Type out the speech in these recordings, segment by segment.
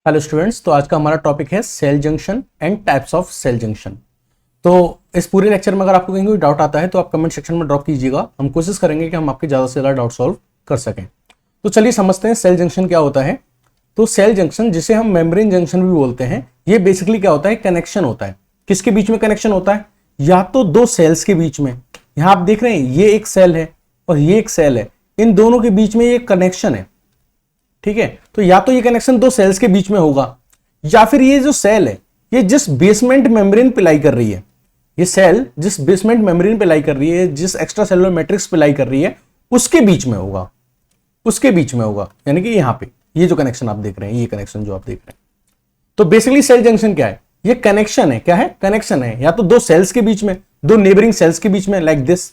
Hello students, तो आज का हमारा टॉपिक है cell junction and types of cell junction. तो इस पूरे लेक्चर में अगर आपको कहीं कोई डाउट आता है तो आप कमेंट सेक्शन में ड्रॉप कीजिएगा। हम कोशिश करेंगे कि हम आपके ज़्यादा से ज़्यादा डाउट सॉल्व कर सकें। तो चलिए समझते हैं सेल जंक्शन क्या होता है। तो सेल जंक्शन, जिसे हम मेम्ब्रेन जंक्शन भी बोलते हैं, ये बेसिकली क्या होता है, कनेक्शन होता है। किसके बीच में कनेक्शन होता है? या तो दो सेल्स के बीच में। यहां आप देख रहे हैं ये एक सेल है और ये एक सेल है, इन दोनों के बीच में ये कनेक्शन है। ठीक है, तो या तो ये कनेक्शन दो सेल्स के बीच में होगा, या फिर ये जो सेल है ये जिस बेसमेंट मेम्ब्रेन पे लाई कर रही है, ये सेल जिस बेसमेंट मेम्ब्रेन पे लाई कर रही है, जिस एक्स्ट्रा सेलुलर मैट्रिक्स पे लाई कर रही है, उसके बीच में होगा, उसके बीच में होगा। यानी कि यहां पे ये जो कनेक्शन आप देख रहे हैं, ये कनेक्शन जो आप देख रहे हैं, तो बेसिकली सेल जंक्शन क्या है? ये कनेक्शन है। क्या है? कनेक्शन है। या तो दो सेल्स के बीच में, दो नेबरिंग सेल्स के बीच में लाइक दिस,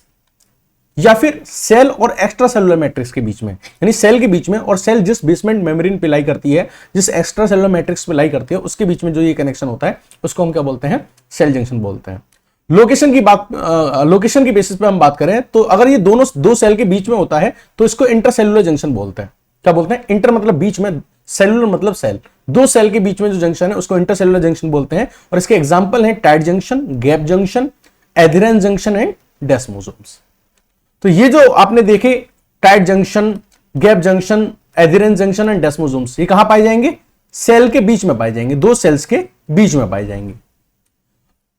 या फिर सेल और एक्स्ट्रा सेलुलर मैट्रिक्स के बीच में, यानी सेल के बीच में और सेल जिस बेसमेंट मेम्ब्रेन पे लाई करती है, जिस एक्स्ट्रा सेलुलर मैट्रिक्स पे लाई करती है, उसके बीच में जो ये कनेक्शन होता है उसको हम क्या बोलते हैं? सेल जंक्शन बोलते हैं। लोकेशन की बात, लोकेशन की बेसिस पे हम बात करें तो अगर ये दोनों दो सेल के बीच में होता है तो इसको इंटरसेलुलर जंक्शन बोलते हैं। क्या बोलते हैं? इंटर मतलब बीच में, सेलुलर मतलब सेल, दो सेल के बीच में जो जंक्शन है उसको इंटरसेलुलर जंक्शन बोलते हैं। और इसके एग्जांपल है tight junction, gap junction, adherence junction and desmosomes. तो ये जो आपने देखे tight junction, gap junction, adherence junction and desmosomes, ये कहां पाए जाएंगे? सेल के बीच में पाए जाएंगे, दो सेल्स के बीच में पाए जाएंगे।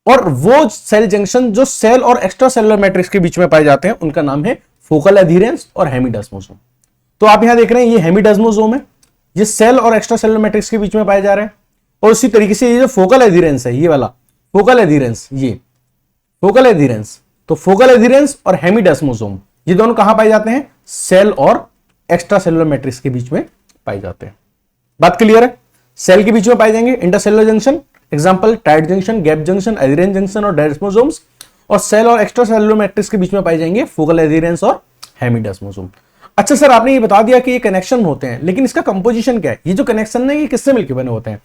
और वो सेल जंक्शन जो सेल और एक्स्ट्रा सेलुलर मैट्रिक्स के बीच में पाए जाते हैं उनका नाम है फोकल एडहेरेंस और हेमिडेस्मोसोम। तो आप यहां देख रहे हैं ये हेमिडेस्मोसोम है, ये सेल और एक्स्ट्रा सेलुलर मैट्रिक्स के बीच में पाए जा रहे हैं। और उसी तरीके से ये जो फोकल एडहेरेंस है, ये वाला फोकल एडहेरेंस, ये फोकल एडहेरेंस, तो फोकल एडहेरेंस और हेमिडेस्मोसोम ये दोनों कहां पाए जाते हैं? सेल और एक्स्ट्रा सेलुलर मैट्रिक्स के बीच में पाए जाते हैं। बात क्लियर है? सेल के बीच में पाए जाएंगे intercellular junction, example tight junction, gap junction, adherence junction और डेस्मोसोम्स। और सेल और एक्स्ट्रा सेलुलर मैट्रिक्स के बीच में पाए जाएंगे फोकल एडहेरेंस और हेमिडेस्मोसोम। अच्छा सर, आपने ये बता दिया कि ये कनेक्शन होते हैं, लेकिन इसका कंपोजिशन क्या है? ये जो कनेक्शन है ये किससे मिलकर बने होते हैं?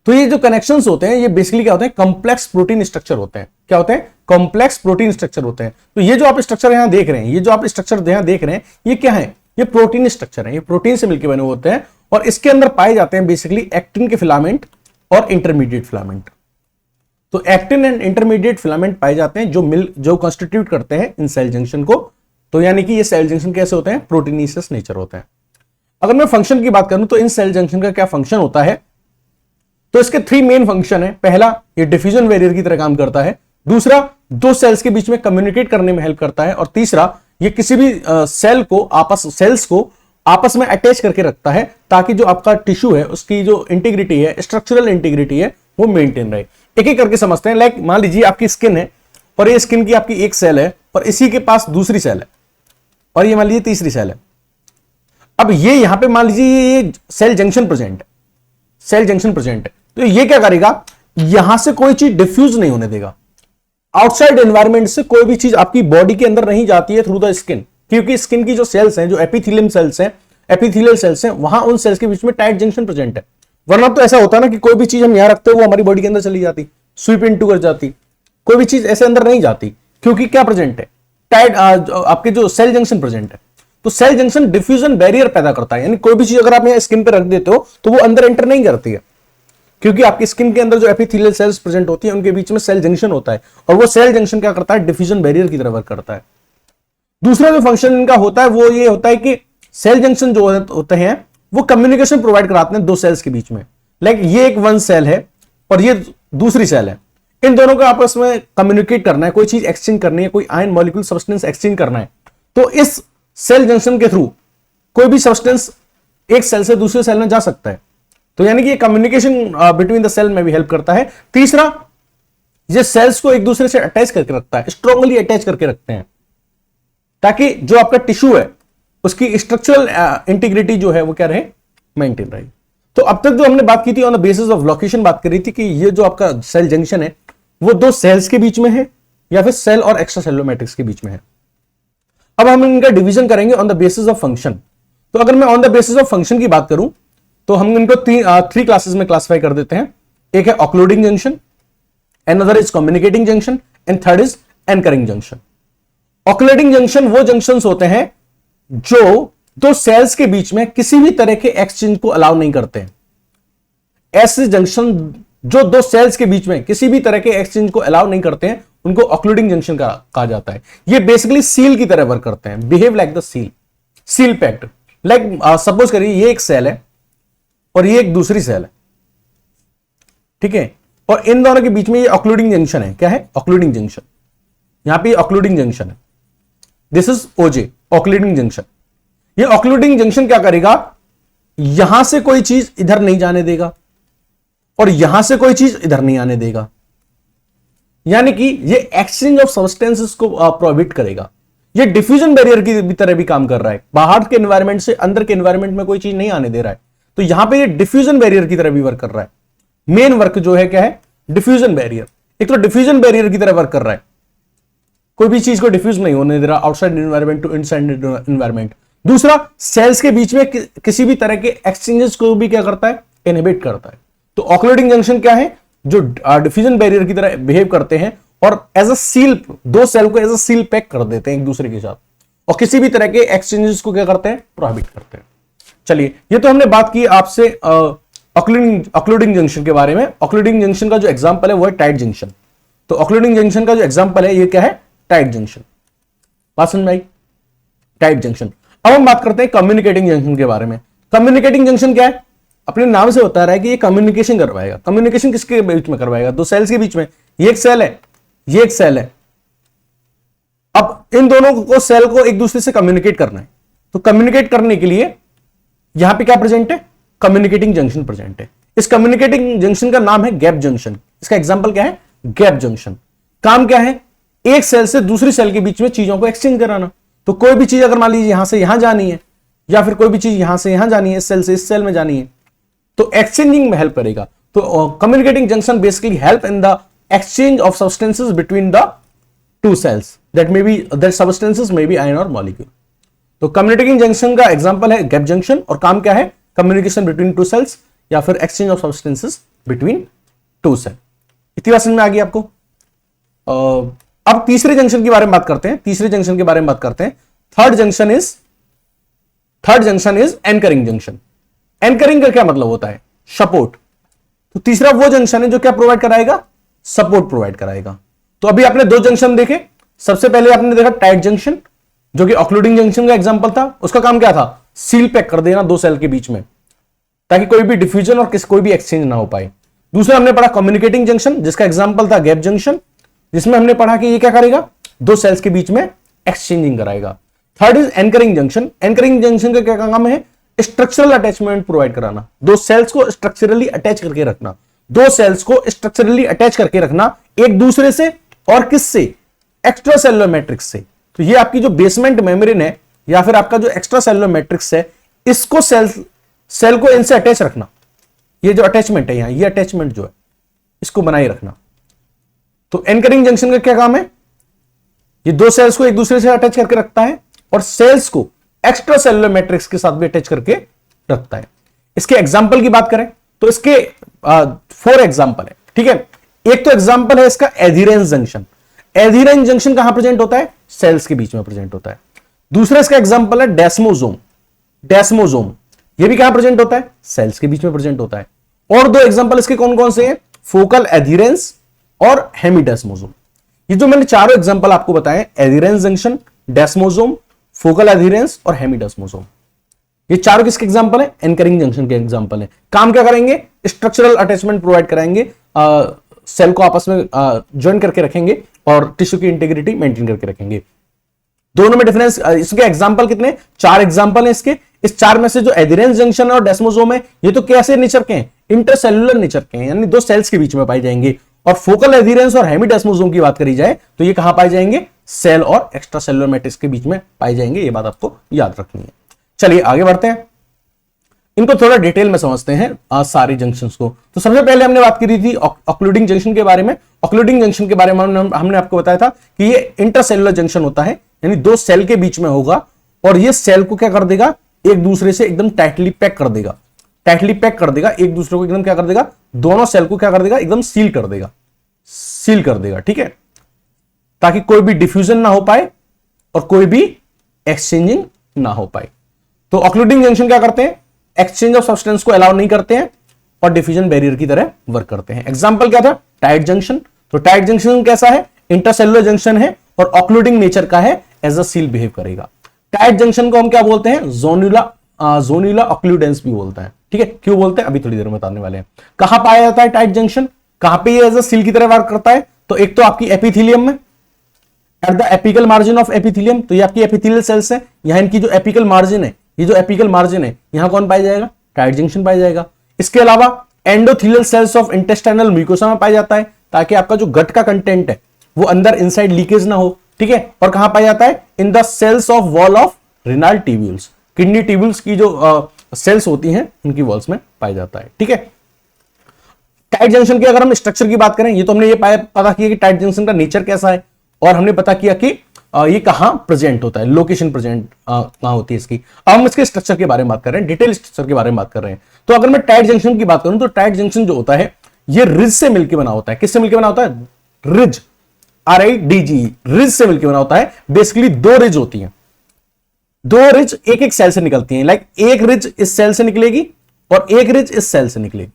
तो ये जो कनेक्शंस होते हैं ये बेसिकली क्या होते हैं? कॉम्प्लेक्स प्रोटीन स्ट्रक्चर होते हैं। क्या होते हैं? कॉम्प्लेक्स प्रोटीन स्ट्रक्चर होते हैं। तो ये जो आप स्ट्रक्चर यहां देख रहे हैं, ये जो आप स्ट्रक्चर यहां देख रहे हैं, ये क्या है? ये प्रोटीन स्ट्रक्चर है, ये प्रोटीन से मिलकर बने होते हैं। और इसके अंदर पाए जाते हैं बेसिकली एक्टिन के फिलामेंट और इंटरमीडिएट फिलामेंट। तो एक्टिन एंड इंटरमीडिएट फिलामेंट पाए जाते हैं जो कॉन्स्टिट्यूट करते हैं इन सेल जंक्शन को। तो यानी कि ये सेल जंक्शन कैसे होते हैं? प्रोटीनेशियस नेचर होते हैं। अगर मैं फंक्शन की बात करूं तो इन सेल जंक्शन का क्या फंक्शन होता है? तो इसके थ्री मेन फंक्शन है। पहला, ये डिफ्यूजन बैरियर की तरह काम करता है। दूसरा, दो सेल्स के बीच में कम्युनिकेट करने में हेल्प करता है। और तीसरा, ये किसी भी सेल्स को आपस में अटैच करके रखता है ताकि जो आपका टिश्यू है उसकी जो इंटीग्रिटी है, स्ट्रक्चरल इंटीग्रिटी है, वो मेंटेन रहे। एक एक करके समझते हैं। लाइक मान लीजिए आपकी स्किन है और ये स्किन की आपकी एक सेल है और इसी के पास दूसरी सेल है और ये मान लीजिए तीसरी सेल है। अब ये यहां पे मान लीजिए ये सेल जंक्शन प्रेजेंट है, सेल जंक्शन प्रेजेंट है, तो ये क्या करेगा? यहां से कोई चीज डिफ्यूज नहीं होने देगा। आउटसाइड एनवायरनमेंट से कोई भी चीज आपकी बॉडी के अंदर नहीं जाती है थ्रू द स्किन, क्योंकि स्किन की जो सेल्स हैं, जो एपिथेलियम सेल्स हैं, एपिथेलियल सेल्स हैं, वहां उन सेल्स के बीच में टाइट जंक्शन प्रेजेंट है। वरना तो ऐसा होता है ना कि कोई भी चीज हम यहां रखते हैं वो हमारी बॉडी के अंदर चली जाती, स्वीप इनटू कर जाती। कोई भी चीज ऐसे अंदर नहीं जाती क्योंकि क्या प्रेजेंट है? टाइट आपके जो सेल जंक्शन प्रेजेंट है। तो सेल जंक्शन डिफ्यूजन बैरियर पैदा करता है, यानी कोई भी चीज अगर आप यहां स्किन पे रख देते हो तो वो अंदर एंटर नहीं करती है, क्योंकि आपकी स्किन के अंदर जो एपिथेलियल सेल्स प्रेजेंट होती है उनके बीच में सेल जंक्शन होता है। और वो सेल जंक्शन क्या करता है? डिफ्यूजन बैरियर की तरह वर्क करता है। दूसरा जो फंक्शन इनका होता है वो ये होता है कि सेल जंक्शन जो होते हैं वो कम्युनिकेशन प्रोवाइड कराते हैं दो सेल्स के बीच में। लाइक ये एक वन सेल है और ये दूसरी सेल है, इन दोनों को आपस में कम्युनिकेट करना है, कोई चीज एक्सचेंज करनी है, कोई आयन मॉलिक्यूल सब्सटेंस एक्सचेंज करना है। तो इस सेल जंक्शन के थ्रू कोई भी सब्सटेंस एक सेल से दूसरे सेल में जा सकता है। तो यानी कि ये कम्युनिकेशन बिटवीन द सेल में भी हेल्प करता है। तीसरा, ये सेल्स को एक दूसरे से अटैच करके रखता है, स्ट्रांगली अटैच करके रखते हैं, ताकि जो आपका टिश्यू है उसकी स्ट्रक्चरल इंटीग्रिटी जो है वो क्या रहे? मेंटेन रहे। तो अब तक जो हमने बात की थी on the basis of location बात करी थी कि ये जो आपका सेल जंक्शन है वो दो सेल्स के बीच में है या फिर सेल और एक्स्ट्रा सेलुलर मैट्रिक्स के बीच में है। अब हम इनका डिवीजन करेंगे on the basis of function. तो अगर मैं on the basis of function की बात करूं तो हम इनको थ्री क्लासेस में क्लासिफाई कर देते हैं। एक है ऑक्लूडिंग junction, another is communicating junction and third is anchoring junction. ऑक्लूडिंग junction वो जंक्शंस होते हैं जो दो सेल्स के बीच में किसी भी तरह के एक्सचेंज को अलाउ नहीं करते हैं। ऐसे जंक्शन जो दो सेल्स के बीच में किसी भी तरह के एक्सचेंज को अलाउ नहीं करते हैं उनको ऑक्लूडिंग जंक्शन कहा जाता है। ये बेसिकली सील की तरह वर्क करते हैं, behave like the seal packed. Like suppose करिए ये एक सेल है और ये एक दूसरी सेल है, ठीक है, और इन दोनों के बीच में ये ऑक्लूडिंग जंक्शन है। क्या है? ऑक्लूडिंग जंक्शन। यहां पे ऑक्लूडिंग जंक्शन है, दिस इज ओजे, ऑक्लूडिंग जंक्शन। ये ऑक्लूडिंग जंक्शन क्या करेगा? यहां से कोई चीज इधर नहीं जाने देगा और यहां से कोई चीज इधर नहीं आने देगा, यानी कि ये एक्सचेंज ऑफ सब्सटेंसेस को प्रोहिबिट करेगा। ये डिफ्यूजन बैरियर की तरह भी काम कर रहा है, बाहर के एनवायरमेंट से अंदर के एनवायरमेंट में कोई चीज नहीं आने दे रहा है, तो यहां पे ये डिफ्यूजन बैरियर की तरह भी वर्क कर रहा है। मेन वर्क जो है क्या है? Diffusion barrier. एक तो डिफ्यूजन बैरियर की तरह वर्क कर रहा है, कोई भी चीज को डिफ्यूज नहीं होने दे रहा outside environment to inside environment. दूसरा, सेल्स के बीच में किसी भी तरह के एक्सचेंजेस को भी क्या करता है? इनहिबिट करता है। तो ऑक्लूडिंग जंक्शन क्या है? जो डिफ्यूजन बैरियर की तरह बिहेव करते हैं और एज अ सील, दो सेल को एज अ सील पैक कर देते हैं एक दूसरे के साथ, और किसी भी तरह के एक्सचेंजेस को क्या करते हैं? प्रोहिबिट करते हैं। चलिए, ये तो हमने बात की आपसे ऑक्लूडिंग जंक्शन के बारे में। ऑक्लूडिंग जंक्शन का जो एग्जांपल है वो है टाइट जंक्शन। तो ऑक्लूडिंग जंक्शन का जो एग्जांपल है ये क्या है? Tight junction. बात समझ में आई? Tight junction. अब हम बात करते हैं कम्युनिकेटिंग जंक्शन के बारे में। कम्युनिकेटिंग जंक्शन क्या है? अपने नाम से बता रहा है कि ये कम्युनिकेशन करवाएगा। कम्युनिकेशन किसके बीच में करवाएगा? दो सेल्स के बीच में। ये एक सेल है, ये एक सेल है। अब इन दोनों को सेल को एक दूसरे से कम्युनिकेट करना है, तो कम्युनिकेट करने के लिए यहां पे क्या प्रेजेंट है? कम्युनिकेटिंग जंक्शन प्रेजेंट है। इस कम्युनिकेटिंग जंक्शन का नाम है गैप जंक्शन। इसका एग्जांपल क्या है? Gap junction. काम क्या है? एक सेल से दूसरी सेल के बीच में चीजों को एक्सचेंज कराना। तो कोई भी चीज अगर मान लीजिए यहां से यहां जानी है, या फिर कोई भी चीज यहां से यहां जानी है, इस सेल से इस सेल में जानी है, तो एक्सचेंजिंग में हेल्प करेगा। तो communicating junction basically help in the exchange of substances between the two cells that substances may be ion or molecule। तो कम्युनिकेटिंग जंक्शन का एग्जांपल है गैप जंक्शन, और काम क्या है? कम्युनिकेशन बिटवीन टू सेल्स या फिर exchange of substances between two cell. इतनी बात समझ में आ गई आपको? अब तीसरे जंक्शन के बारे में बात करते हैं। तीसरे जंक्शन के बारे में बात करते हैं। Third junction is anchoring junction. Anchoring का क्या मतलब होता है? सपोर्ट। तो तीसरा वो जंक्शन है जो क्या प्रोवाइड कराएगा? सपोर्ट प्रोवाइड कराएगा। तो अभी आपने दो जंक्शन देखे। सबसे पहले आपने देखा टाइट जंक्शन, जो कि ऑक्लूडिंग जंक्शन का एग्जांपल था। उसका काम क्या था? सील पैक कर देना दो सेल के बीच में, ताकि कोई भी डिफ्यूजन और कोई भी एक्सचेंज ना हो पाए। दूसरा हमने पढ़ा कम्युनिकेटिंग जंक्शन, जिसका एग्जांपल था गैप जंक्शन, जिसमें हमने पढ़ा कि ये क्या करेगा? दो सेल्स के बीच में एक्सचेंजिंग कराएगा। Third is anchoring junction. Anchoring junction का क्या काम है? स्ट्रक्चरल अटैचमेंट प्रोवाइड कराना, दो सेल्स को स्ट्रक्चरली अटैच करके रखना। दो सेल्स को स्ट्रक्चरली अटैच करके रखना एक दूसरे से, और किससे? एक्स्ट्रा सेलुलर मैट्रिक्स से। तो ये आपकी जो बेसमेंट मेम्ब्रेन है या फिर आपका जो एक्स्ट्रा सेलुलर मैट्रिक्स है, इसको सेल को इनसे अटैच रखना। ये जो अटैचमेंट है यहां, ये अटैचमेंट जो है इसको बनाए रखना। तो एंकरिंग जंक्शन का क्या काम है? ये दो सेल्स को एक दूसरे से अटैच करके रखता है और सेल्स को एक्स्ट्रा सेलुलर मैट्रिक्स के साथ भी अटैच करके रखता है। इसके एग्जाम्पल की बात करें तो इसके 4 एग्जाम्पल है, ठीक है। एक तो एग्जाम्पल है इसका एडहेरेंस जंक्शन। एडहेरेंस जंक्शन कहां प्रेजेंट होता है? सेल्स के बीच में प्रेजेंट होता है। दूसरा इसका एग्जाम्पल है डेस्मोसोम। डेस्मोसोम ये भी कहां प्रेजेंट होता है? सेल्स के बीच में प्रेजेंट होता है। और दो एग्जाम्पल इसके कौन कौन से हैं? फोकल एडहेरेंस और हेमीडेस्मोसोम। ये जो मैंने चारों एग्जाम्पल आपको बताए, एडहेरेंस जंक्शन, डेस्मोसोम, फोकल एडहेरेंस और हेमीडेस्मोसोम, ये चारों किसके एग्जांपल है? एंकरिंग जंक्शन के एग्जांपल है। काम क्या करेंगे? स्ट्रक्चरल अटैचमेंट प्रोवाइड कराएंगे, सेल को आपस में ज्वाइन करके रखेंगे और टिश्यू की इंटीग्रिटी मेंटेन करके रखेंगे। दोनों में डिफरेंस, इसके एग्जांपल कितने? 4 एग्जांपल है इसके। इस 4 में से जो एडहेरेंस जंक्शन और डेस्मोसोम है, ये तो कैसे नेचर के हैं? इंटरसेलुलर नेचर के हैं, यानी दो सेल्स के बीच में पाए जाएंगे। और फोकल एडहेरेंस और हेमीडेस्मोसोम की बात करी जाए तो ये कहां पाए जाएंगे? सेल और एक्स्ट्रा सेलुलर मैट्रिक्स के बीच में पाए जाएंगे। ये बात आपको याद रखनी है। चलिए आगे बढ़ते हैं, इनको थोड़ा डिटेल में समझते हैं सारी जंक्शंस को। तो सबसे पहले हमने बात करी थी ऑक्लूडिंग जंक्शन के बारे में। ऑक्लूडिंग जंक्शन के बारे में हमने आपको बताया था कि ये इंटरसेलुलर जंक्शन होता है, यानी दो सेल के बीच में होगा और ये सेल को क्या कर देगा? एक दूसरे से एकदम टाइटली पैक कर देगा। टाइटली पैक कर देगा, एक दूसरे को एकदम क्या कर देगा? दोनों सेल को क्या कर देगा? एकदम सील कर देगा, सील कर देगा, ठीक है, ताकि कोई भी डिफ्यूजन ना हो पाए और कोई भी एक्सचेंजिंग ना हो पाए। तो ऑक्लूडिंग जंक्शन क्या करते हैं? एक्सचेंज ऑफ सब्सटेंस को अलाउ नहीं करते हैं और डिफ्यूजन बैरियर की तरह वर्क करते हैं। एग्जाम्पल क्या था, टाइट जंक्शन। तो टाइट जंक्शन कैसा है, इंटरसेलुलर जंक्शन है और ऑक्लूडिंग नेचर का है, एज अ सील बिहेव करेगा। टाइट जंक्शन को हम क्या बोलते हैं, जोनुला ऑक्लूडेंस भी बोलते हैं। ठीक है, क्यों बोलते हैं अभी थोड़ी देर में बताने वाले हैं। कहां पाया जाता है टाइट जंक्शन, कहां पे ये एज अ सील की तरह वर्क करता है, तो एक तो आपकी एपिथेलियम में, at the apical margin of epithelium. तो ये आपकी एपिथेलियल सेल्स है, यहां इनकी जो एपिकल मार्जिन है, ये जो एपिकल मार्जिन है, यहां कौन पाया जाएगा, टाइट जंक्शन पाया जाएगा। इसके अलावा endothelial cells of intestinal mucosa में पाया जाता है, ताकि आपका जो गट का कंटेंट है वो अंदर इनसाइड लीकेज ना हो। ठीक है, और कहां पाया जाता है, in the cells of wall of renal tubules, kidney tubules की जो सेल्स होती हैं उनकी वॉल्स में पाया जाता है। ठीक है, टाइट जंक्शन की अगर हम स्ट्रक्चर की बात करें, ये तो हमने ये पता किया कि टाइट जंक्शन का नेचर कैसा है, और हमने पता किया कि ये कहां प्रेजेंट होता है, लोकेशन प्रेजेंट कहां होती है इसकी। अब हम इसके स्ट्रक्चर के बारे में बात कर रहे हैं, डिटेल स्ट्रक्चर के बारे में बात कर रहे हैं। तो अगर मैं टाइट जंक्शन की बात करूं, तो टाइट जंक्शन जो होता है ये रिज से मिलकर बना होता है। किससे मिलकर बना होता है, रिज, RIDG, रिज से मिलकर बना होता है। बेसिकली दो रिज होती हैं, दो रिज एक एक सेल से निकलती हैं। लाइक एक रिज इस सेल से निकलेगी और एक रिज इस सेल से निकलेगी।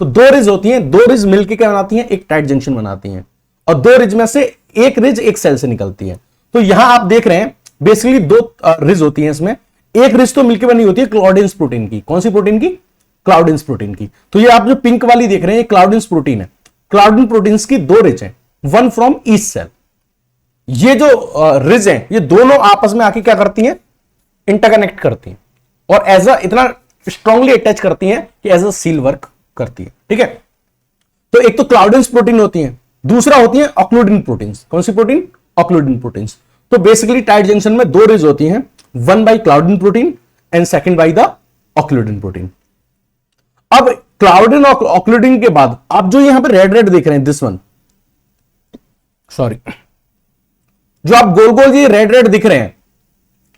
तो दो रिज होती हैं, दो रिज मिलकर क्या बनाती हैं, एक टाइट जंक्शन बनाती हैं, और दो रिज में से एक रिज एक सेल से निकलती है। तो यहां आप देख रहे हैं बेसिकली दो रिज होती हैं इसमें, एक रिज तो मिलकर बनी होती है क्लाउडेंस प्रोटीन की। कौन सी प्रोटीन की, क्लाउडेंस प्रोटीन की। तो ये आप जो पिंक वाली देख रहे हैं, ये क्लाउडेंस प्रोटीन है। क्लाउडेन प्रोटीन्स की दो रिज हैं, वन फ्रॉम ईच सेल। ये जो रिज हैं, ये दोनों आपस में आके क्या करती हैं, इंटरकनेक्ट करती हैं, और एज अ इतना स्ट्रांगली अटैच करती हैं कि एज अ सील वर्क करती है। ठीक है, तो एक तो क्लाउडेंस प्रोटीन होती है, दूसरा होती है ऑक्लूडिन प्रोटीन्स। कौन सी प्रोटीन, ऑक्लूडिन प्रोटीन्स। तो बेसिकली टाइट जंक्शन में दो रिज होती हैं, one by claudin protein and second by the occludin protein. अब क्लाउडिन और ऑक्लूडिन के बाद आप जो यहां पर रेड रेड देख रहे हैं, दिस वन, सॉरी, जो आप गोल गोल ये रेड रेड दिख रहे हैं,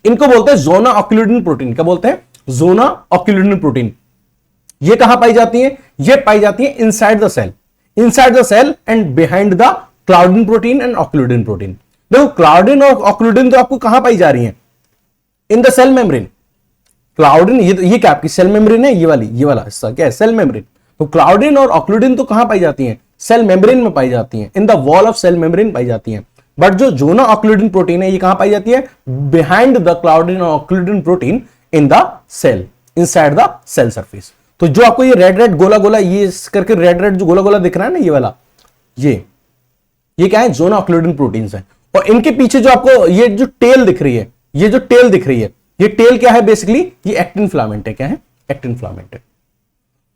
इनको बोलते हैं जोना ऑक्लूडिन प्रोटीन। क्या बोलते हैं, जोना ऑक्लूडिन प्रोटीन। ये कहां पाई जाती है, ये पाई जाती है inside the cell, inside the cell and behind the claudin protein and occludin protein. देखो क्लाउडिन और ऑक्लूडिन तो आपको कहां पाई जा रही है, इन द सेल मेम्ब्रेन। क्लाउडिन ये क्या आपकी सेल मेम्ब्रेन है, ये वाला हिस्सा क्या है, सेल मेम्ब्रेन। तो क्लाउडिन और ऑक्लूडिन तो कहां पाई जाती हैं, सेल मेम्ब्रेन में पाई जाती हैं, in the wall of cell membrane पाई जाती हैं। बट जो जोना ऑक्लूडिन प्रोटीन है, ये कहां पाई जाती है, बिहाइंड द क्लाउडिन और occludin protein in the cell, inside the cell surface. तो जो आपको ये रेड रेड गोला गोला ये करके रेड रेड जो गोला गोला दिख रहा है ना, ये वाला, ये क्या है, जोना ऑक्लूडिन प्रोटीन्स है। और इनके पीछे जो आपको ये जो टेल दिख रही है, ये जो टेल दिख रही है, ये टेल क्या है, बेसिकली ये एक्टिन फिलामेंट है। क्या है, एक्टिन फिलामेंट है।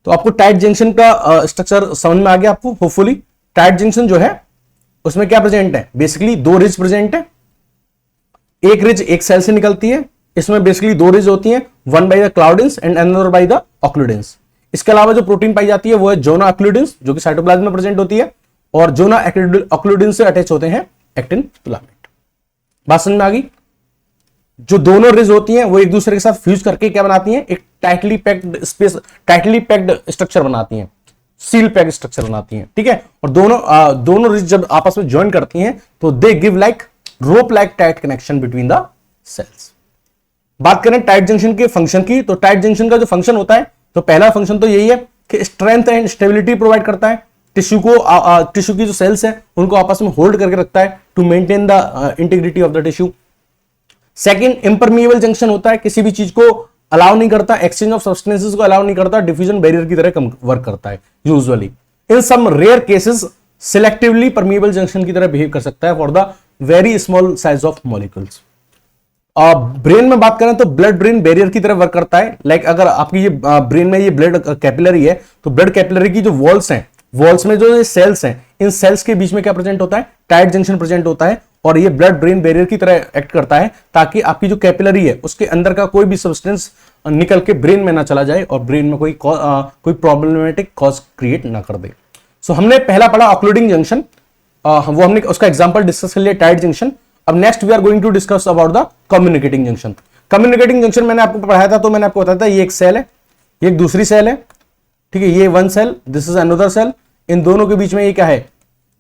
तो आपको टाइट जंक्शन का स्ट्रक्चर समझ में आ गया आपको, होपफुली। टाइट जंक्शन जो है उसमें क्या प्रेजेंट है, बेसिकली दो रिज प्रेजेंट है, एक रिज एक सेल से निकलती है। इसमें बेसिकली दो रिज होती हैं, one by the claudins and another by the occludins. इसके अलावा जो प्रोटीन पाई जाती है वो है जोना ऑक्लूडेंस, जो कि साइटोप्लाज्म में प्रेजेंट होती है, और जोना ऑक्लूडेंस से अटैच होते हैं एक्टिन फिलामेंट। बात समझ में आ गई। जो दोनों रिज होती हैं वो एक दूसरे के साथ फ्यूज करके क्या बनाती हैं, एक tightly packed space, tightly packed structure बनाती हैं, सील पैक्ड स्ट्रक्चर बनाती हैं। ठीक है, और दोनों रिज जब आपस में ज्वाइन करती हैं तो they give like rope like tight connection between the cells. बात करें टाइट जंक्शन के फंक्शन की, तो टाइट जंक्शन का जो फंक्शन होता है, तो पहला फंक्शन तो यही है कि स्ट्रेंथ एंड स्टेबिलिटी प्रोवाइड करता है। टिश्यू की जो सेल्स है उनको आपस में होल्ड करके रखता है, to maintain the integrity of the tissue. Second, impermeable junction होता है, किसी भी चीज को अलाउ नहीं करता, एक्सचेंज ऑफ सब्सटेंसेस को अलाउ नहीं करता, डिफ्यूजन बैरियर की तरह वर्क करता है usually. In some rare cases selectively permeable junction की तरह बिहेव कर सकता है for the very small size of molecules. Brain में बात करें तो ब्लड ब्रेन बैरियर की तरह वर्क करता है। लाइक अगर आपकी ये ब्रेन में ये ब्लड कैपिलरी है, तो ब्लड कैपिलरी की जो वॉल्स हैं, वॉल्स में जो सेल्स हैं, इन सेल्स के बीच में क्या प्रेजेंट होता है, टाइट जंक्शन प्रेजेंट होता है, और ये ब्लड ब्रेन बैरियर की तरह एक्ट करता है, ताकि आपकी जो कैपिलरी है उसके अंदर का कोई भी सब्सटेंस निकल के ब्रेन में ना चला जाए और ब्रेन में कोई प्रॉब्लमेटिक कॉज क्रिएट ना कर दे। सो हमने पहला पढ़ा ऑक्लूडिंग जंक्शन, वो हमने उसका एग्जांपल डिस्कस कर लिया, टाइट जंक्शन। अब next we are going to discuss about the communicating junction. Communicating junction मैंने आपको पढ़ाया था, तो मैंने आपको बताया था ये एक सेल है, ये एक दूसरी सेल है, ठीक है, ये one cell, this is another cell, इन दोनों के बीच में ये क्या है,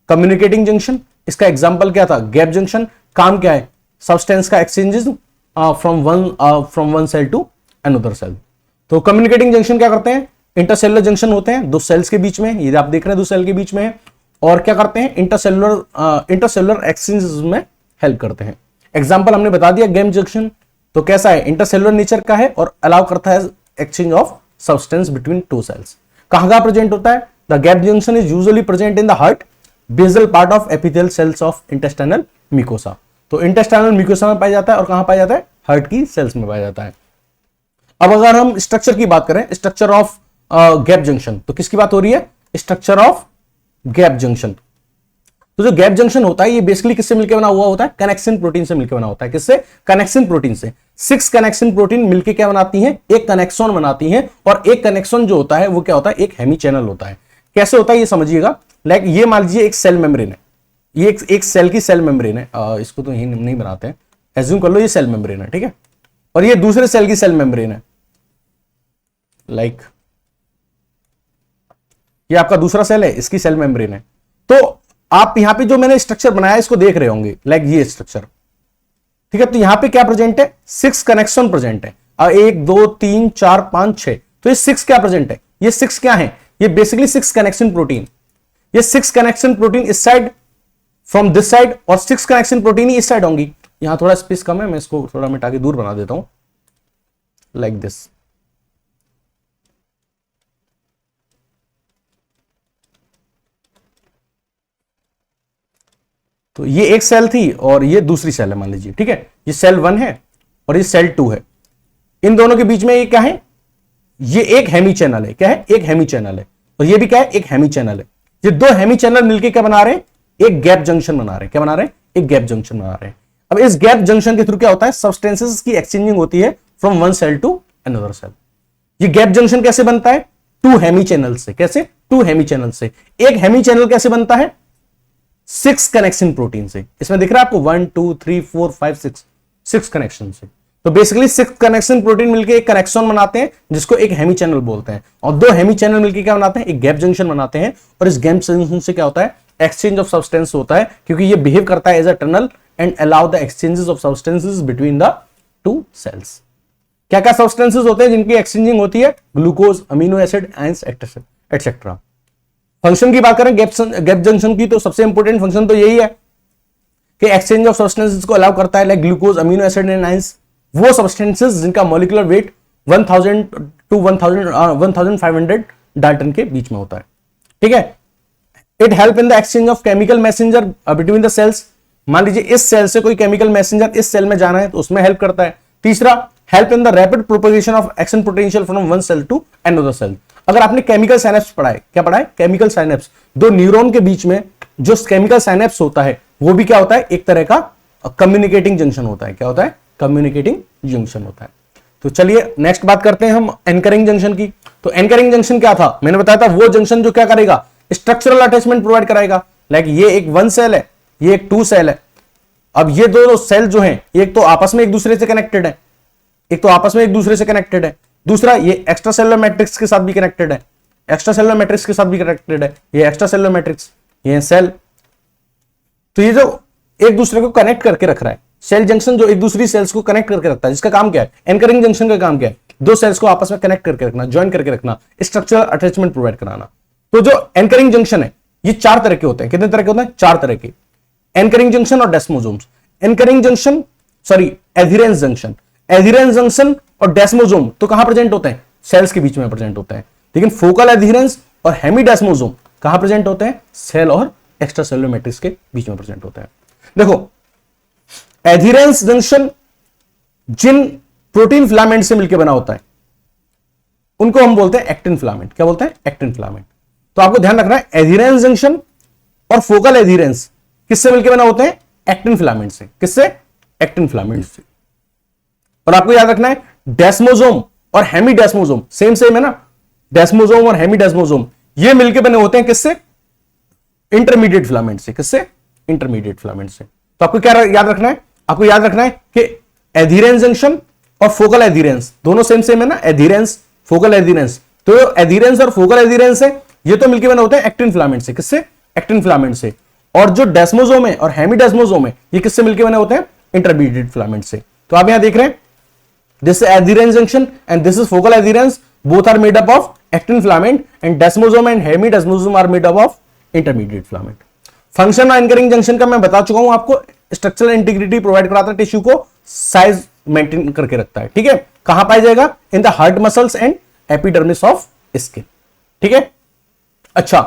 कम्युनिकेटिंग जंक्शन। इसका एग्जांपल क्या था, गैप जंक्शन। काम क्या है, सब्सटेंस का exchanges from one cell to another cell. तो कम्युनिकेटिंग जंक्शन क्या करते हैं, इंटरसेलुलर जंक्शन होते हैं दो सेल्स के बीच में, ये आप देख रहे हैं दो सेल के बीच में है, और क्या करते हैं इंटरसेलुलर एक्सचेंज में हेल्प करते हैं। एग्जांपल हमने बता दिया गैप जंक्शन, तो कैसा है, इंटरसेलुलर नेचर का है और अलाउ करता है exchange of substance between two cells. कहां प्रेजेंट होता है, the gap junction is usually present in the heart basal part of epithelial cells of intestinal mucosa. तो इंटेस्टाइनल म्यूकोसा में पाया जाता है और कहां पाया जाता है, हार्ट की सेल्स में पाया जाता है। अब अगर हम स्ट्रक्चर की बात करें, स्ट्रक्चर ऑफ गैप जंक्शन, तो किसकी बात हो रही है, स्ट्रक्चर ऑफ गैप जंक्शन। तो जो गैप जंक्शन होता है ये बेसिकली किससे मिलकर बना हुआ होता है, कनेक्शन प्रोटीन से मिलकर बना होता है। किससे, कनेक्शन प्रोटीन से। 6 कनेक्शन प्रोटीन मिलकर क्या बनाती हैं, एक कनेक्शन बनाती हैं, और एक कनेक्शन जो होता है वो क्या होता है, एक हेमी चैनल होता है। कैसे होता है ये समझिएगा, लाइक ये मान लीजिए एक सेल मेम्ब्रेन है, ये एक सेल की सेल मेम्ब्रेन है, इसको तो यही नहीं बनाते हैं, एज्यूम कर लो ये सेल मेम्ब्रेन है, ठीक है, और ये दूसरे सेल की सेल मेम्ब्रेन है, लाइक ये आपका दूसरा सेल है, इसकी सेल मेम्ब्रेन है। तो आप यहां पे जो मैंने स्ट्रक्चर बनाया इसको देख रहे होंगे, लाइक ये स्ट्रक्चर, ठीक है। तो यहां पे क्या प्रेजेंट है, 6 कनेक्शन प्रेजेंट है, 1 2 3 4 5 6, तो ये 6 क्या प्रेजेंट है, ये 6 क्या है, ये बेसिकली 6 कनेक्शन प्रोटीन, ये 6 कनेक्शन प्रोटीन इस साइड फ्रॉम दिस साइड, और 6 कनेक्शन प्रोटीन ही इस साइड होंगी। यहां थोड़ा स्पेस कम है, मैं इसको थोड़ा मिटा के दूर बना देता हूं, लाइक दिस। तो ये एक सेल थी और ये दूसरी सेल है मान लीजिए, ठीक है, ये सेल 1 है और ये सेल 2 है। इन दोनों के बीच में ये क्या है, ये एक हेमी चैनल है, क्या है, एक हेमी चैनल है, और ये भी क्या है, एक हेमी चैनल है। ये दो हेमी चैनल मिलके क्या बना रहे हैं, एक गैप जंक्शन बना रहे हैं। क्या बना रहे हैं, एक गैप जंक्शन बना रहे हैं। अब इस गैप जंक्शन के थ्रू क्या होता है, सब्सटेंसेस की एक्सचेंजिंग होती है from one cell to another cell. ये गैप जंक्शन कैसे बनता है, 2 हेमी चैनल से। कैसे, 2 हेमी चैनल से। एक हेमी चैनल कैसे बनता है, 6 कनेक्शन प्रोटीन से। इसमें दिख रहा है आपको 1 2 3 4 5 6 कनेक्शन से। तो बेसिकली 6 कनेक्शन प्रोटीन मिलकर एक कनेक्शन बनाते हैं जिसको एक हेमी चैनल बोलते हैं, और 2 हेमी चैनल मिलकर क्या बनाते हैं, एक गैप जंक्शन बनाते हैं। और इस गैप जंक्शन से क्या होता है, एक्सचेंज ऑफ सब्सटेंस होता है, क्योंकि ये बिहेव करता है as a tunnel and allow the exchanges of substances between the 2 cells. क्या क्या सब्सटेंसेस होते हैं जिनकी एक्सचेंजिंग होती है, glucose, amino acid, ions etcetera. Function की बात करें गैप जंक्शन की, तो सबसे इंपॉर्टेंट फंक्शन तो यही है कि एक्सचेंज ऑफ सब्सटेंसेस को अलाउ करता है, like glucose, amino acid and ions. वो सब्सटेंसेस जिनका मॉलिक्यूलर वेट 1000 टू 1500 डाल्टन के बीच में होता है, ठीक है। It help in the exchange of chemical messenger between the cells. मान लीजिए इस सेल से कोई केमिकल मैसेंजर इस सेल में जाना है तो उसमें हेल्प करता है। तीसरा, help in the rapid propagation of action potential from one cell to another cell. अगर आपने केमिकल साइनेप्स पढ़ा है, क्या पढ़ा है, केमिकल साइनेप्स, दो न्यूरॉन के बीच में जो केमिकल साइनेप्स होता है वो भी क्या होता है, एक तरह का कम्युनिकेटिंग जंक्शन होता है। क्या होता है, कम्युनिकेटिंग जंक्शन होता है। तो चलिए नेक्स्ट बात करते हैं हम एंकरिंग जंक्शन की। तो एंकरिंग जंक्शन क्या था, मैंने बताया था वो जंक्शन जो क्या करेगा, स्ट्रक्चरल अटैचमेंट प्रोवाइड कराएगा। लाइक ये एक 1 सेल है, ये एक 2 सेल है। अब ये दोनों सेल जो हैं, एक तो आपस में एक दूसरे से कनेक्टेड है, एक तो आपस में एक दूसरे से कनेक्टेड है। दूसरा, ये एक्स्ट्रा सेलुलर मैट्रिक्स के साथ भी कनेक्टेड है, एक्स्ट्रा सेलुलर मैट्रिक्स के साथ भी कनेक्टेड है। ये एक्स्ट्रा सेलुलर मैट्रिक्स, ये सेल। तो ये जो एक दूसरे को कनेक्ट करके रख रहा है, सेल जंक्शन जो एक दूसरी सेल्स को कनेक्ट करके रखता है, जिसका काम क्या है, एंकरिंग जंक्शन का काम क्या है, दो सेल्स को आपस में कनेक्ट करके रखना, ज्वाइन करके रखना, स्ट्रक्चरल अटैचमेंट प्रोवाइड कराना। तो जो एंकरिंग जंक्शन है ये 4 तरह के होते हैं। कितने तरह के होते हैं, 4 तरह के। एंकरिंग जंक्शन और desmosomes. Anchoring junction, sorry, adherence junction. Adherence junction और डेस्मोसोम तो कहां प्रेजेंट होते हैं, सेल्स के बीच में प्रेजेंट होते हैं। लेकिन फोकल एडहेरेंस और हेमीडेस्मोसोम कहां प्रेजेंट होते हैं, सेल और एक्स्ट्रा सेलुलर मैट्रिक्स के बीच में प्रेजेंट होते हैं। देखो, एडहेरेंस जंक्शन जिन प्रोटीन फिलामेंट से मिलकर बना होता है उनको हम बोलते हैं एक्टिन फिलामेंट। क्या बोलते हैं, एक्टिन फिलामेंट। तो आपको ध्यान रखना है, एडहेरेंस जंक्शन और फोकल एडहेरेंस किससे मिलकर बना होते हैं, एक्टिन फिलामेंट से। किससे, एक्टिन फिलामेंट से। और आपको याद रखना है, डेस्मोसोम और हेमीडेस्मोसोम सेम है ना। डेस्मोसोम और हेमीडेस्मोसोम ये मिलकर बने होते हैं किससे, इंटरमीडिएट फिलामेंट से। किससे, इंटरमीडिएट फिलामेंट से। तो आपको क्या याद रखना है, आपको याद रखना है कि एडहेरेंस जंक्शन और फोकल एडहेरेंस दोनों सेम है ना, एडहेरेंस, फोकल एडहेरेंस। तो एडहेरेंस और फोकल एडहेरेंस है ये तो मिलकर बने होते हैं एक्टिन फिलामेंट से। किससे, एक्टिन फिलामेंट से। और जो डेस्मोसोम है और हेमीडेस्मोसोम है ये किससे मिलकर बने होते हैं, इंटरमीडिएट फिलामेंट से। तो आप यहां देख रहे हैं, this is adherens junction and this is focal adherens, both are made up of actin filament, and desmosome and hemidesmosome are made up of intermediate filament. Function anchoring junction का मैं बता चुका हूं आपको, स्ट्रक्चरल इंटीग्रिटी प्रोवाइड कराता है, tissue को size maintain करके रखता है। ठीक है, कहां पाया जाएगा? In the heart muscles and epidermis of skin. ठीक है, अच्छा,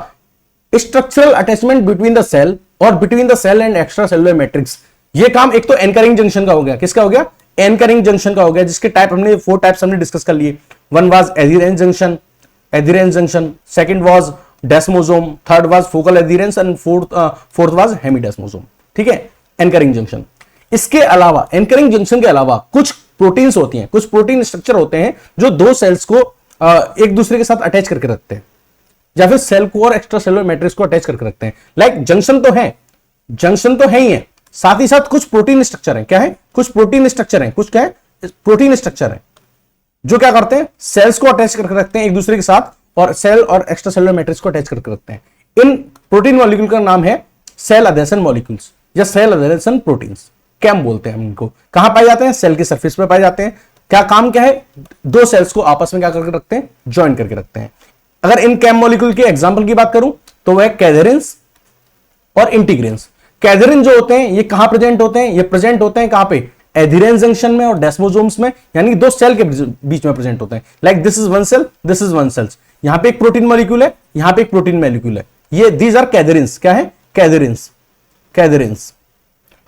structural attachment between the cell और between the cell and extra cellular matrix, ये काम एक तो एंकरिंग जंक्शन का हो गया। किसका हो गया? एंकरिंग जंक्शन का हो गया, जिसके टाइप हमने 4 टाइप्स हमने डिस्कस कर लिए। One was adherens junction, second was desmosome, third was focal adherens and fourth was hemidesmosome. ठीक है, एंकरिंग जंक्शन। इसके अलावा, एंकरिंग जंक्शन के अलावा कुछ प्रोटीन्स होती हैं, कुछ प्रोटीन स्ट्रक्चर होते हैं जो दो सेल्स को एक दूसरे के साथ अटैच करके रखते हैं, या फिर सेल को और एक्स्ट्रा सेलुलर मैट्रिक्स को अटैच करके रखते हैं। लाइक जंक्शन तो है ही है, साथ ही साथ कुछ प्रोटीन स्ट्रक्चर है। क्या है? कुछ प्रोटीन स्ट्रक्चर है। कुछ क्या है? प्रोटीन स्ट्रक्चर है जो क्या करते हैं? सेल्स को अटैच करके रखते हैं एक दूसरे के साथ, और सेल और एक्स्ट्रा सेलुलर मैट्रिक्स को अटैच करके रखते हैं। इन प्रोटीन मॉलिक्यूल का नाम है सेल अधेशन मॉलिक्यूल्स या सेल अधेशन प्रोटीन्स, कैम बोलते हैं हम इनको। कहां पाए जाते हैं? सेल की सरफेस पर पाए जाते हैं। क्या काम क्या है? दो सेल्स को आपस में क्या करके रखते हैं? ज्वाइन करके रखते हैं। अगर इन कैम मॉलिक्यूल के एग्जांपल की बात करूं तो वह कैथेरिन्स और इंटीग्रिन्स। कैथेरिन जो होते हैं ये कहां प्रेजेंट होते हैं? ये प्रेजेंट होते हैं कहां पे? एडहेरेंस जंक्शन में और डेस्मोसोम्स में, यानी दो सेल के बीच में प्रेजेंट होते हैं। Like this is one cell, this is one cells. यहां पे एक प्रोटीन मॉलिक्यूल है, यहां पे एक प्रोटीन मॉलिक्यूल है। ये दीज आर कैथेरिन्स। क्या है? कैथेरिन्स।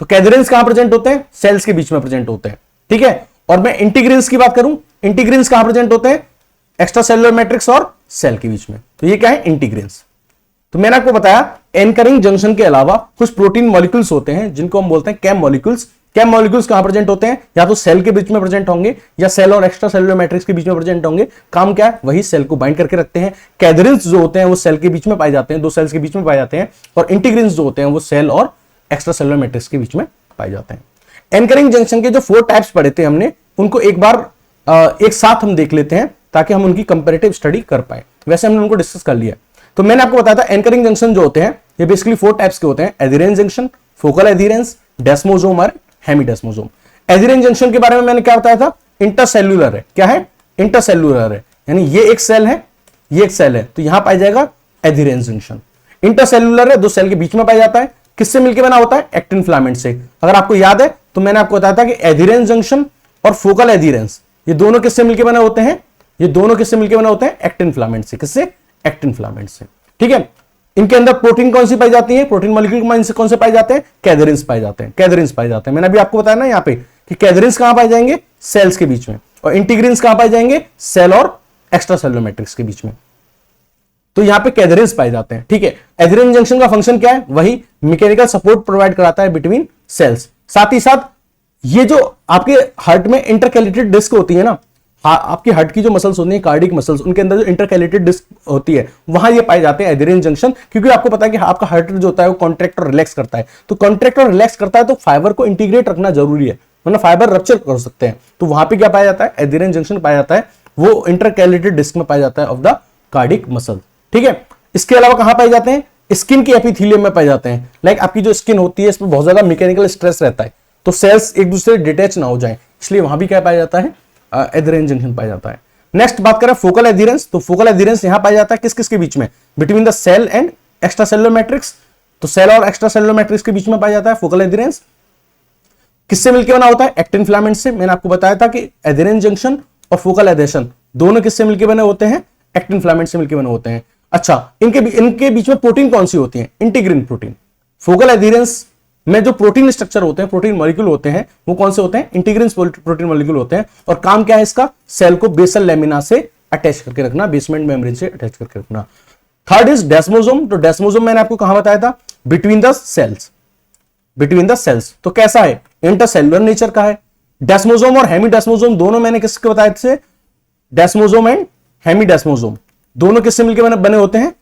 तो कैथेरिन्स कहां प्रेजेंट होते हैं? सेल्स के बीच में प्रेजेंट होते हैं। ठीक है, और मैं इंटीग्रिन्स की बात करूं, इंटीग्रिन्स कहां प्रेजेंट होते हैं? एक्स्ट्रा सेलुलर मैट्रिक्स और सेल के बीच में। तो ये क्या है? इंटीग्रिन्स। तो मैंने आपको बताया एंकरिंग जंक्शन के अलावा कुछ प्रोटीन मॉलिक्यूल्स होते हैं जिनको हम बोलते हैं कैम मॉलिक्यूल्स। कैम मॉलिक्यूल्स कहां प्रेजेंट होते हैं? या तो सेल के बीच में प्रेजेंट होंगे या सेल और एक्स्ट्रा सेलुलर मैट्रिक्स के बीच में प्रेजेंट होंगे। काम क्या है? वही सेल को बाइंड करके रखते हैं। कैथेरिन्स जो होते हैं वो सेल के बीच में पाए जाते हैं, दो सेल्स के बीच में पाए जाते हैं, और इंटीग्रिन्स जो होते हैं वो सेल और एक्स्ट्रा सेलुलर मैट्रिक्स के बीच में पाए जाते हैं। एंकरिंग जंक्शन के जो 4 टाइप्स पढ़े थे हमने, उनको एक बार एक साथ हम देख लेते हैं ताकि हम उनकी कंपैरेटिव स्टडी कर पाए। वैसे हमने उनको डिस्कस कर लिया। तो मैंने आपको बताया था एंकरिंग जंक्शन जो होते हैं ये बेसिकली 4 टाइप्स के होते हैं। एडहेरेंस जंक्शन, फोकल एडहेरेंस, डेस्मोसोम और हेमीडेस्मोसोम। एडहेरेंस जंक्शन के बारे में मैंने क्या बताया था? इंटरसेल्यूलर है। क्या है? इंटरसेल्यूलर है, यानी ये एक सेल है, ये एक सेल है, तो यहां पाया जाएगा एडहेरेंस जंक्शन। इंटरसेल्यूलर है, दो सेल के बीच में पाया जाता है। किससे मिलकर बना होता है? एक्टिन फिलामेंट से। अगर आपको याद है तो मैंने आपको बताया था कि एडहेरेंस जंक्शन और फोकल एडहेरेंस ये दोनों किससे मिलकर बने होते हैं? ये दोनों किससे मिलकर बने होते हैं? एक्टिन फिलामेंट से। किससे? एक्टिन फिलामेंट से। ठीक है, इनके अंदर प्रोटीन कौन सी पाई जाती है? प्रोटीन मॉलिक्यूल कौन से पाए जाते हैं? कैथेरिन्स पाए जाते हैं। कैथेरिन्स पाए जाते हैं। मैंने अभी आपको बताया ना यहाँ पे कि कैथेरिन्स कहां पाए जाएंगे? सेल्स के बीच में, और इंटीग्रिन्स कहां पाए जाएंगे? सेल और एक्स्ट्रा सेलुलर मैट्रिक्स के बीच में। तो यहां पे कैथेरिन्स पाए जाते हैं। ठीक है, एडहेरेंस जंक्शन का फंक्शन क्या है? वही मैकेनिकल सपोर्ट प्रोवाइड कराता है बिटवीन सेल्स। साथ ही साथ ये जो आपके हार्ट में इंटरकैलेटेड डिस्क होती है ना, आपकी हार्ट की जो मसल्स होती हैं, कार्डिक मसल्स, उनके अंदर जो इंटरकैलेटेड डिस्क होती है वहां ये पाए जाते हैं एडहेरेंस जंक्शन। क्योंकि आपको पता है कि आपका हार्ट जो होता है वो कॉन्ट्रैक्ट और रिलैक्स करता है, तो कॉन्ट्रैक्ट और रिलैक्स करता है तो फाइबर को इंटीग्रेट रखना जरूरी है, वरना फाइबर रप्चर कर सकते हैं। तो वहां पे क्या पाया जाता है? एडहेरेंस जंक्शन पाया जाता है, वो इंटरकैलेटेड डिस्क में पाया जाता है ऑफ द कार्डिक मसल। ठीक है, इसके अलावा कहां पाए जाते हैं? स्किन की एपिथेलियम में पाए जाते हैं। लाइक आपकी जो स्किन होती है इसमें बहुत ज्यादा मैकेनिकल स्ट्रेस रहता है, तो सेल्स एक दूसरे डिटैच ना हो जाए, इसलिए वहां भी क्या पाया जाता है? एडहेरेंस जंक्शन पाया जाता है। नेक्स्ट बात करें फोकल एडहेरेंस, तो फोकल एडहेरेंस यहां पाया जाता है किस किस के बीच में? Between the cell and extra cellular matrix. तो सेल और एक्स्ट्रा सेलुलर मैट्रिक्स के बीच में पाया जाता है फोकल एडहेरेंस। किससे मिलकर बना होता है? एक्टिन फिलामेंट से। मैंने आपको बताया था कि एडहेरेंस जंक्शन और फोकल एडहेशन दोनों किससे मिलकर बने होते हैं? एक्टिन फिलामेंट से मिलकर बने होते हैं। अच्छा, इनके बीच में प्रोटीन कौन सी होती है? Integrin protein. फोकल एडहेरेंस में जो प्रोटीन स्ट्रक्चर होते हैं, प्रोटीन मॉलिक्यूल होते हैं, वो कौन से होते हैं? इंटीग्रिन्स प्रोटीन मॉलिक्यूल होते हैं। और काम क्या है इसका? सेल को बेसल लेमिना से अटैच करके रखना, बेसमेंट मेम्ब्रेन से अटैच करके रखना। Third is desmosome. तो डेस्मोसोम मैंने आपको कहां बताया था? Between the cells. Between the cells तो कैसा है? इंटरसेलुलर नेचर का है। डेस्मोसोम और हेमीडेस्मोसोम दोनों मैंने किसके बताए थे? डेस्मोसोम एंड हेमीडेस्मोसोम दोनों किससे मिलकर बने होते हैं?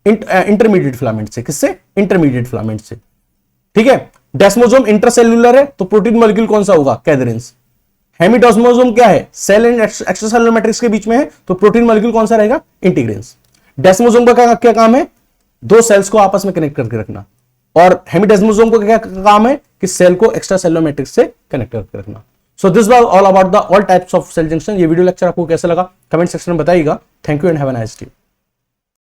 इंटरमीडिएट फिलामेंट से। किससे? इंटरमीडिएट फिलामेंट से। ठीक है, डेस्मोसोम इंटरसेल्यूलर है, तो प्रोटीन मॉलिक्यूल कौन सा होगा? कैथेरिन्स। हेमीडेस्मोसोम क्या है? Cell and extra cellular matrix के बीच में है, तो प्रोटीन मॉलिक्यूल कौन सा रहेगा? इंटीग्रिन्स। डेस्मोसोम का क्या काम है? दो सेल्स को आपस में कनेक्ट करके रखना। और हेमीडेस्मोसोम को क्या काम है? कि सेल को एक्स्ट्रा सेलुलर मैट्रिक्स से कनेक्ट करके रखना। So this was all about the all types of cell junction. ये वीडियो लेक्चर आपको कैसा लगा कमेंट सेक्शन में बताइएगा। Thank you and have a nice day.